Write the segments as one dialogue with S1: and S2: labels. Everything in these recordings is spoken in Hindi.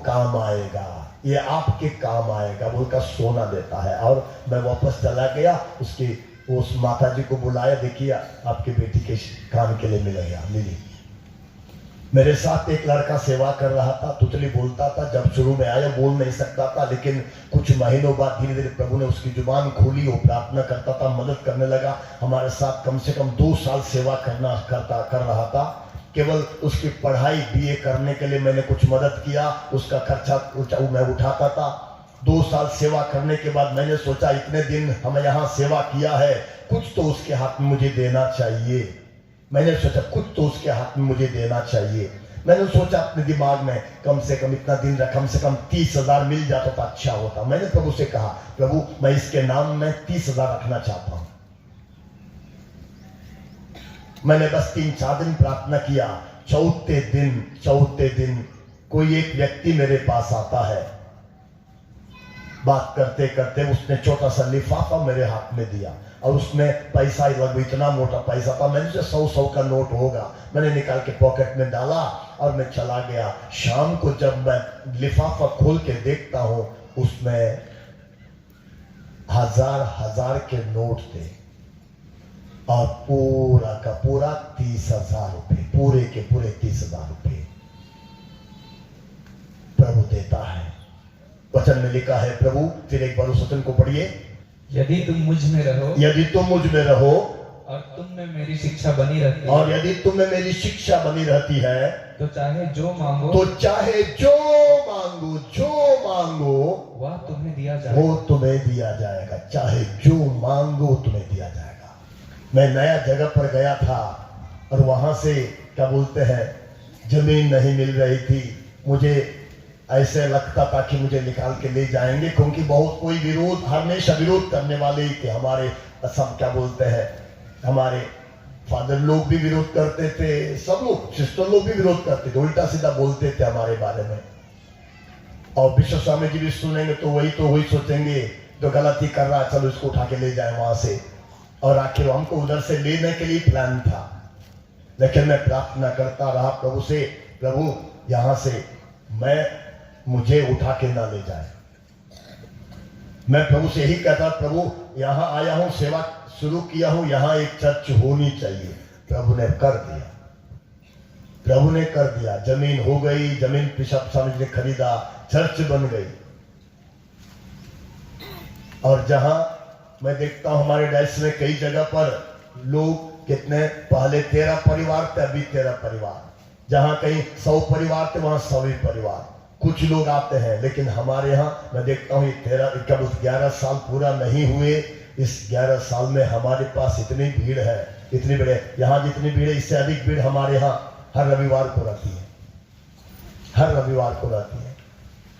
S1: काम आएगा, ये आपके काम आएगा बोलकर सोना देता है। और मैं वापस चला गया, उसकी उस माता जी को बुलाया, देखिए आपकी बेटी के काम के लिए मिली। मेरे साथ एक लड़का सेवा कर रहा था, तुतली बोलता था, जब शुरू में आया बोल नहीं सकता था, लेकिन कुछ महीनों बाद धीरे धीरे प्रभु ने उसकी जुबान खोली, वो प्रार्थना करता था, मदद करने लगा। हमारे साथ कम से कम 2 साल सेवा कर रहा था। केवल उसकी पढ़ाई बीए करने के लिए मैंने कुछ मदद किया, उसका खर्चा मैं उठाता था। 2 साल सेवा करने के बाद मैंने सोचा इतने दिन हमें यहाँ सेवा किया है, कुछ तो उसके हाथ में मुझे देना चाहिए। मैंने सोचा कुछ तो उसके हाथ में मुझे देना चाहिए। मैंने सोचा अपने दिमाग में, कम से कम इतना दिन रख, कम से कम 30,000 मिल जाता तो अच्छा होता। मैंने प्रभु से कहा, प्रभु मैं इसके नाम में 30,000 रखना चाहता हूं। मैंने बस 3-4 दिन प्रार्थना किया। चौथे दिन कोई एक व्यक्ति मेरे पास आता है। बात करते करते उसने छोटा सा लिफाफा मेरे हाथ में दिया और उसमें पैसा लगभग इतना मोटा पैसा था, मैंने से 100 का नोट होगा, मैंने निकाल के पॉकेट में डाला और मैं चला गया। शाम को जब मैं लिफाफा खोल के देखता हूं, उसमें हजार के नोट थे और पूरा का पूरा 30,000 रुपये, पूरे के पूरे 30,000 रुपये प्रभु देता है। वचन में लिखा है, प्रभु फिर एक बार उस वचन को पढ़िए,
S2: यदि तुम मुझ में रहो,
S1: यदि तुम मुझ में रहो
S2: और तुम में मेरी शिक्षा बनी रहती है,
S1: और यदि तुम में मेरी शिक्षा बनी रहती है,
S2: तो चाहे जो मांगो
S1: वह
S2: तुम्हें दिया जाएगा,
S1: वो तुम्हें दिया जाएगा। चाहे जो मांगो तुम्हें दिया जाएगा। मैं नया जगह पर गया था और वहां से क्या बोलते हैं, जमीन नहीं मिल रही थी। मुझे ऐसे लगता था कि मुझे निकाल के ले जाएंगे, क्योंकि बहुत कोई विरोध, हमेशा विरोध करने वाले ही थे। हमारे सब क्या बोलते हैं, हमारे फादर लोग भी विरोध करते थे, सब लोग सिस्टर लोग भी विरोध करते थे, उल्टा सीधा बोलते थे हमारे बारे में। और विश्व स्वामी जी भी सुनेंगे तो वही सोचेंगे जो गलती कर रहा है, चलो इसको उठा के ले जाए वहां से। और आखिर हमको उधर से लेने के लिए प्लान था, लेकिन मैं प्रार्थना करता रहा प्रभु से, प्रभु यहां से मुझे उठा के ना ले जाए। मैं प्रभु से यही कहता, प्रभु यहां आया हूं, सेवा शुरू किया हूं, यहां एक चर्च होनी चाहिए। प्रभु ने कर दिया। जमीन हो गई, जमीन बिशप स्वामी ने खरीदा, चर्च बन गई। और जहां मैं देखता हूं हमारे डायस में कई जगह पर लोग कितने, पहले 13 परिवार थे, अभी 13 परिवार। जहां कहीं 100 परिवार थे, वहां 100 ही परिवार। कुछ लोग आते हैं, लेकिन हमारे यहाँ मैं देखता हूँ 11 साल पूरा नहीं हुए, इस 11 साल में हमारे पास इतनी भीड़ है, इतनी भीड़ है। यहाँ जितनी भीड़ है, इससे अधिक भीड़ हमारे यहाँ हर रविवार को रहती है।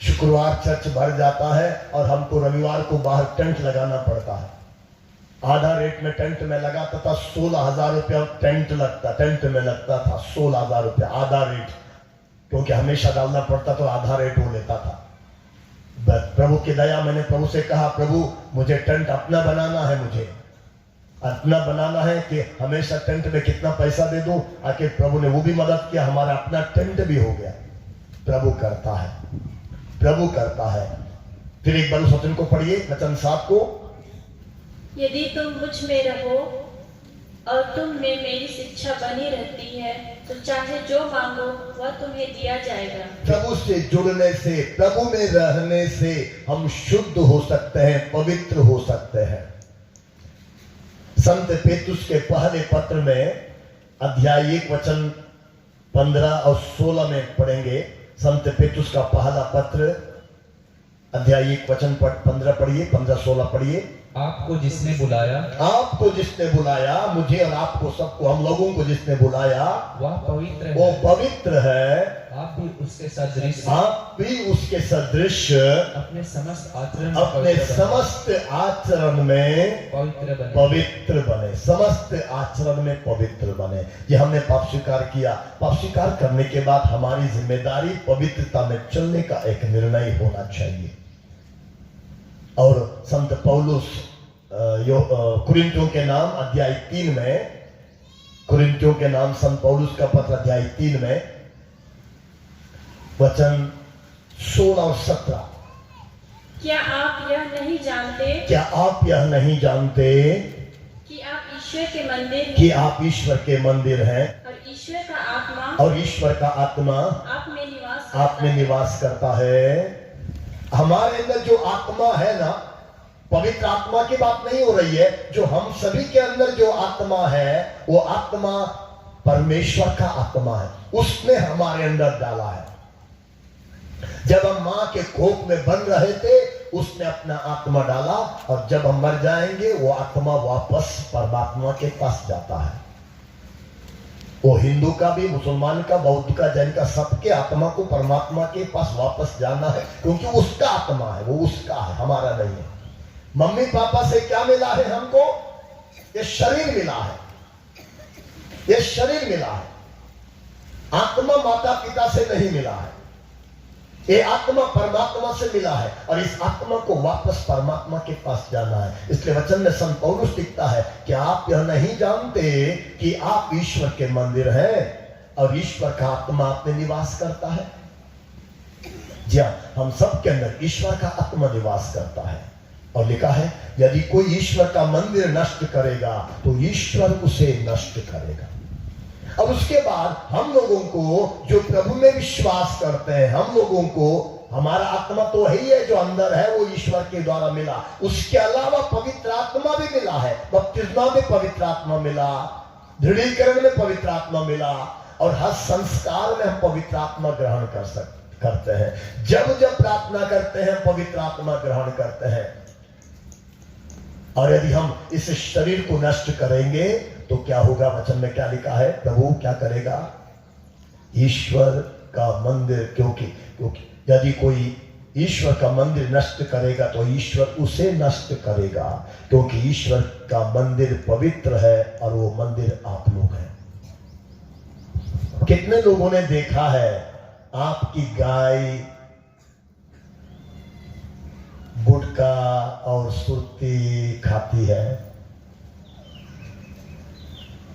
S1: शुक्रवार चर्च भर जाता है और हमको रविवार को बाहर टेंट लगाना पड़ता है। आधा रेट में टेंट में लगाता था, 16,000 रुपया टेंट में लगता था 16,000 रुपया आधा रेट, क्योंकि हमेशा डालना पड़ता तो आधा रेट वो लेता था। प्रभु की दया, मैंने प्रभु से कहा, प्रभु मुझे टेंट अपना बनाना है कि हमेशा टेंट में कितना पैसा दे दूं। आखिर प्रभु ने वो भी मदद किया, हमारा अपना टेंट भी हो गया। प्रभु करता है। फिर एक बार उस वचन को पढ़िए, वचन 7 को,
S3: यदि तुम मुझ में रहो और तुम में मेरी शिक्षा बनी रहती है, तो चाहे जो मांगो वह तुम्हें दिया जाएगा।
S1: प्रभु से जुड़ने से, प्रभु में रहने से हम शुद्ध हो सकते हैं, पवित्र हो सकते हैं। संत पेतुस के पहले पत्र में अध्याय 1 वचन 15 और 16 में पढ़ेंगे। संत पेतुस का पहला पत्र अध्याय 1 वचन 15 पढ़िए, 15-16 पढ़िए।
S2: आपको जिसने बुलाया, मुझे और आपको सबको, हम लोगों को जिसने बुलाया वह
S1: पवित्र है।
S2: आप भी उसके सदृश अपने समस्त आचरण में
S1: पवित्र बने। समस्त आचरण में पवित्र बने। ये हमने पाप स्वीकार किया। पाप स्वीकार करने के बाद हमारी जिम्मेदारी पवित्रता में चलने का एक निर्णय होना चाहिए। और संत पौलुस कुरिन्थियों के नाम अध्याय 3 में, कुरिन्थियों के नाम संत पौलुस का पत्र अध्याय 3 में वचन 16 और 17।
S3: क्या आप यह नहीं जानते
S1: क्या आप यह नहीं जानते
S3: कि आप ईश्वर के मंदिर
S1: कि आप ईश्वर के मंदिर हैं
S3: और ईश्वर का आत्मा
S1: और ईश्वर का आत्मा आप में निवास करता है। हमारे अंदर जो आत्मा है ना, पवित्र आत्मा की बात नहीं हो रही है, जो हम सभी के अंदर जो आत्मा है वो आत्मा परमेश्वर का आत्मा है, उसने हमारे अंदर डाला है। जब हम मां के कोख में बन रहे थे उसने अपना आत्मा डाला, और जब हम मर जाएंगे वो आत्मा वापस परमात्मा के पास जाता है। वो हिंदू का भी, मुसलमान का, बौद्ध का, जैन का, सबके आत्मा को परमात्मा के पास वापस जाना है, क्योंकि उसका आत्मा है, वो उसका है, हमारा नहीं है। मम्मी पापा से क्या मिला है हमको? ये शरीर मिला है, ये शरीर मिला है। आत्मा माता पिता से नहीं मिला है, ये आत्मा परमात्मा से मिला है, और इस आत्मा को वापस परमात्मा के पास जाना है। इसलिए वचन में संत पौलुस लिखता है कि आप यह नहीं जानते कि आप ईश्वर के मंदिर हैं और ईश्वर का आत्मा आप में निवास करता है। जी हाँ, हम सब के अंदर ईश्वर का आत्मा निवास करता है, और लिखा है यदि कोई ईश्वर का मंदिर नष्ट करेगा तो ईश्वर उसे नष्ट करेगा। अब उसके बाद हम लोगों को जो प्रभु में विश्वास करते हैं, हम लोगों को हमारा आत्मा तो है ही है, जो अंदर है वो ईश्वर के द्वारा मिला, उसके अलावा पवित्र आत्मा भी मिला है। बपतिस्मा में पवित्र आत्मा मिला, दृढ़ीकरण में पवित्र आत्मा मिला, और हर संस्कार में हम पवित्र आत्मा ग्रहण करते हैं। जब जब प्रार्थना करते हैं पवित्र आत्मा ग्रहण करते हैं। और यदि हम इस शरीर को नष्ट करेंगे तो क्या होगा? वचन में क्या लिखा है? प्रभु क्या करेगा? ईश्वर का मंदिर, क्योंकि यदि कोई ईश्वर का मंदिर नष्ट करेगा तो ईश्वर उसे नष्ट करेगा, क्योंकि ईश्वर का मंदिर पवित्र है और वो मंदिर आप लोग हैं। कितने लोगों ने देखा है आपकी गाय गुटखा और सुर्ती खाती है?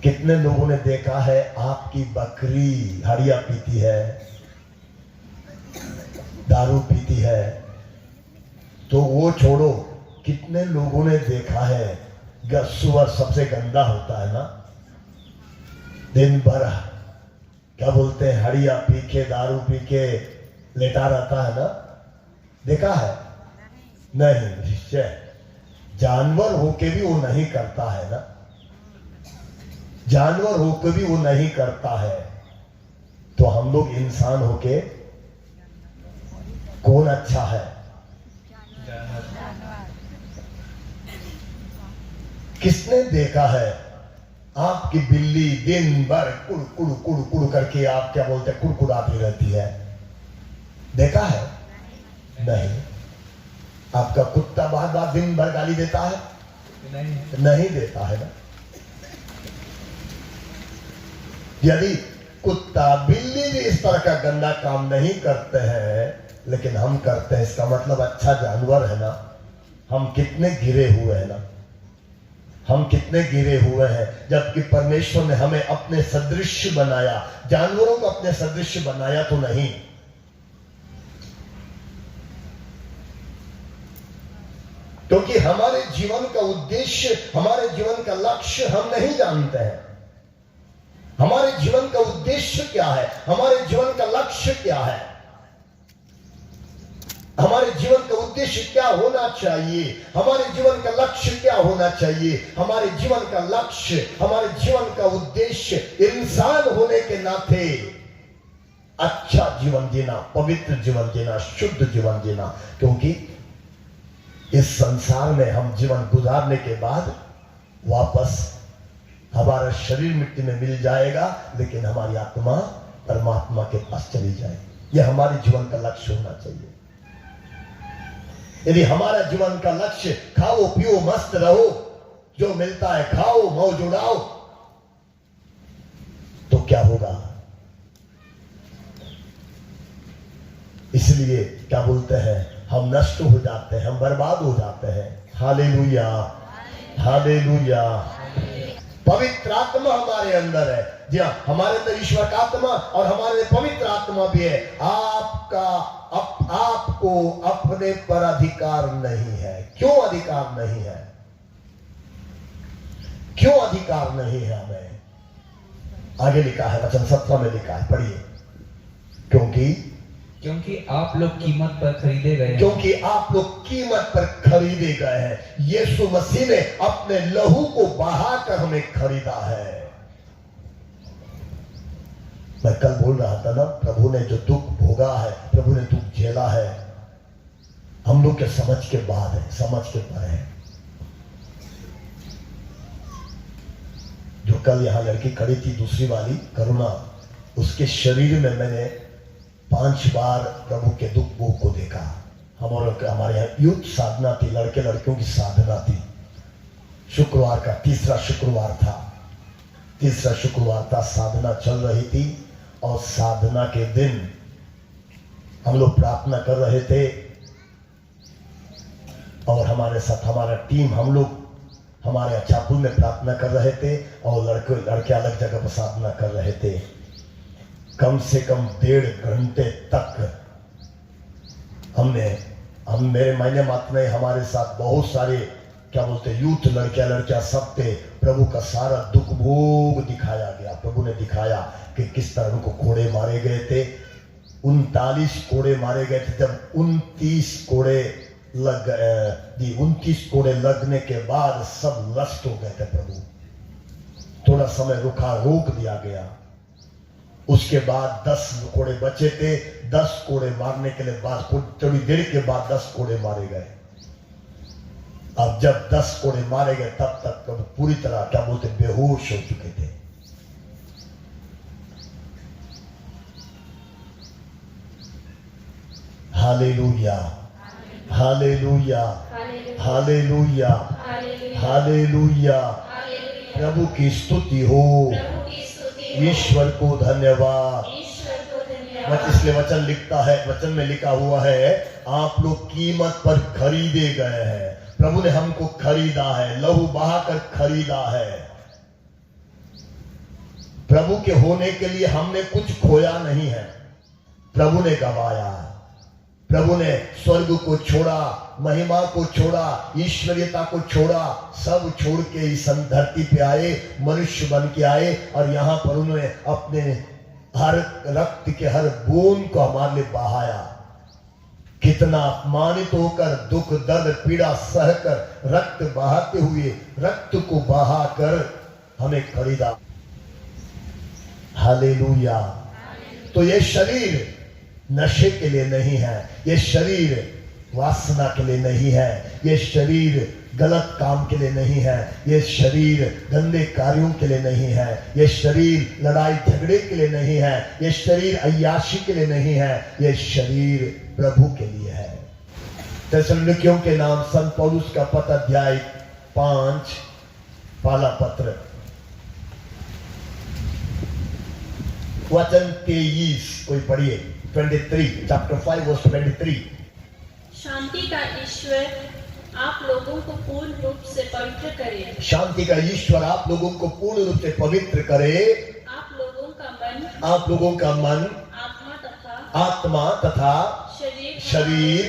S1: कितने लोगों ने देखा है आपकी बकरी हड़िया पीती है, दारू पीती है? तो वो छोड़ो, कितने लोगों ने देखा है सुअर सबसे गंदा होता है ना, दिन भर क्या बोलते हैं हड़िया पी के, दारू पी के लेटा रहता है ना, देखा है? नहीं, निश्चय जानवर होके भी वो नहीं करता है ना, जानवर होकर भी वो नहीं करता है। तो हम लोग इंसान होके कौन अच्छा है? किसने देखा है आपकी बिल्ली दिन भर कुड़ कुड़ कुड़ कुड़ करके आप क्या बोलते हैं कुड़कुड़ाती रहती है? देखा है? नहीं। आपका कुत्ता बार बार दिन भर गाली देता है? नहीं देता है ना। यदि कुत्ता बिल्ली भी इस तरह का गंदा काम नहीं करते हैं, लेकिन हम करते हैं, इसका मतलब अच्छा जानवर है ना। हम कितने गिरे हुए हैं ना, हम कितने गिरे हुए हैं, जबकि परमेश्वर ने हमें अपने सदृश बनाया। जानवरों को अपने सदृश बनाया तो नहीं। क्योंकि हमारे जीवन का उद्देश्य, हमारे जीवन का लक्ष्य हम नहीं जानते हैं। हमारे जीवन का उद्देश्य क्या है? हमारे जीवन का लक्ष्य क्या है? हमारे जीवन का उद्देश्य क्या होना चाहिए? हमारे जीवन का लक्ष्य क्या होना चाहिए? हमारे जीवन का लक्ष्य, हमारे जीवन का उद्देश्य इंसान होने के नाते अच्छा जीवन जीना, पवित्र जीवन जीना, शुद्ध जीवन जीना। क्योंकि इस संसार में हम जीवन गुजारने के बाद वापस हमारा शरीर मिट्टी में मिल जाएगा, लेकिन हमारी आत्मा परमात्मा के पास चली जाएगी। यह हमारे जीवन का लक्ष्य होना चाहिए। यदि हमारा जीवन का लक्ष्य खाओ पियो मस्त रहो, जो मिलता है खाओ मौज उड़ाओ, तो क्या होगा? इसलिए क्या बोलते हैं, हम नष्ट हो जाते हैं, हम बर्बाद हो जाते हैं। Hallelujah, hallelujah. पवित्र आत्मा हमारे अंदर है। जी हाँ, हमारे अंदर ईश्वर का आत्मा और हमारे अंदर पवित्र आत्मा भी है। आपको अपने पर अधिकार नहीं है। क्यों अधिकार नहीं है? क्यों अधिकार नहीं है हमें? आगे लिखा है, वचन 17 में लिखा है, पढ़िए।
S4: क्योंकि आप लोग कीमत पर खरीदे गए हैं।
S1: क्योंकि आप लोग कीमत पर खरीदे गए हैं। यीशु मसीह ने अपने लहू को बहाकर हमें खरीदा है। मैं कल बोल रहा था ना, प्रभु ने जो दुख भोगा है, प्रभु ने दुख झेला है, हम लोग के समझ के बाद है, समझ के परे है। जो कल यहां लड़की खड़ी थी, दूसरी वाली करुणा, उसके शरीर में मैंने 5 बार प्रभु के दुख भोग को देखा। हमारे यहाँ युद्ध साधना थी, लड़के लड़कियों की साधना थी। शुक्रवार का तीसरा शुक्रवार था, साधना चल रही थी और साधना के दिन हम लोग प्रार्थना कर रहे थे और हमारे साथ हमारा टीम, हम लोग हमारे अचापुल में प्रार्थना कर रहे थे और लड़के अलग जगह पर साधना कर रहे थे। कम से कम 1.5 घंटे तक मेरे मायने मात में हमारे साथ बहुत सारे क्या बोलते यूथ लड़कियां सब थे। प्रभु का सारा दुख भोग दिखाया गया। प्रभु ने दिखाया कि किस तरह उनको कोड़े मारे गए थे। 39 कोड़े मारे गए थे। जब 29 कोड़े लग गए, 29 कोड़े लगने के बाद सब नष्ट हो गए थे। प्रभु थोड़ा समय रोक दिया गया। उसके बाद 10 कोड़े बचे थे। 10 कोड़े मारने के लिए बाद थोड़ी देर के बाद 10 कोड़े मारे गए। अब जब 10 कोड़े मारे गए तब तक प्रभु पूरी तरह क्या बोलते बेहोश हो चुके थे। हालेलुया, हालेलुया, हालेलुया, हालेलुया। प्रभु की स्तुति हो, ईश्वर को धन्यवाद। इसलिए वचन लिखता है, वचन में लिखा हुआ है, आप लोग कीमत पर खरीदे गए हैं। प्रभु ने हमको खरीदा है, लहू बहाकर खरीदा है। प्रभु के होने के लिए हमने कुछ खोया नहीं है, प्रभु ने गवाया। प्रभु ने स्वर्ग को छोड़ा, महिमा को छोड़ा, ईश्वरीयता को छोड़ा, सब छोड़ के इस धरती पे आए, मनुष्य बन के आए और यहाँ पर उन्होंने अपने हर रक्त के हर बूंद को हमारे लिए बहाया। कितना अपमानित होकर, दुख दर्द पीड़ा सहकर, रक्त बहाते हुए, रक्त को बहाकर हमें खरीदा। हालेलुया। तो ये शरीर नशे के लिए नहीं है, ये शरीर वासना के लिए नहीं है, ये शरीर गलत काम के लिए नहीं है, ये शरीर गंदे कार्यों के लिए नहीं है, ये शरीर लड़ाई झगड़े के लिए नहीं है, ये शरीर अय्याशी के लिए नहीं है, ये शरीर प्रभु के लिए है। थिस्सलुनीकियों के नाम संत पौलुस का पत्र अध्याय 5 पहला पत्र वचन 23 कोई पढ़िए। 23 चैप्टर 5 वर्स 23।
S3: शांति का ईश्वर आप लोगों को पूर्ण रूप से पवित्र करे।
S1: शांति का ईश्वर आप लोगों को पूर्ण रूप से पवित्र करे।
S3: आप लोगों का मन
S1: आत्मा तथा शरीर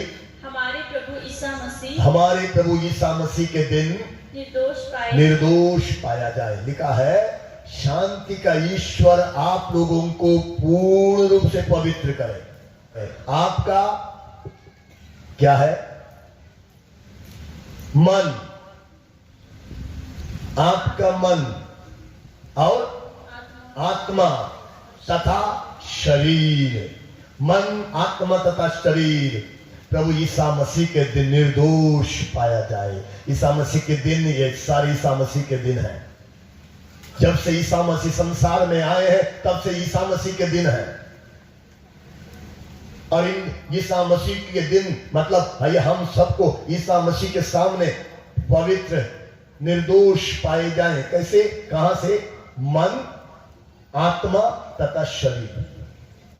S3: हमारे प्रभु ईसा मसीह
S1: के दिन निर्दोष पाया जाए। लिखा है शांति का ईश्वर आप लोगों को पूर्ण रूप से पवित्र करे। आपका क्या है? मन, आपका मन और आत्मा तथा शरीर। मन, आत्मा तथा शरीर प्रभु ईसा मसीह के दिन निर्दोष पाया जाए। ईसा मसीह के दिन, ये सारे ईसा मसीह के दिन है। जब से ईसा मसीह संसार में आए हैं तब से ईसा मसीह के दिन है। और इन ईसा मसीह के दिन मतलब हम सबको ईसा मसीह के सामने पवित्र निर्दोष पाए जाएं। कैसे? कहां से? मन, आत्मा तथा शरीर।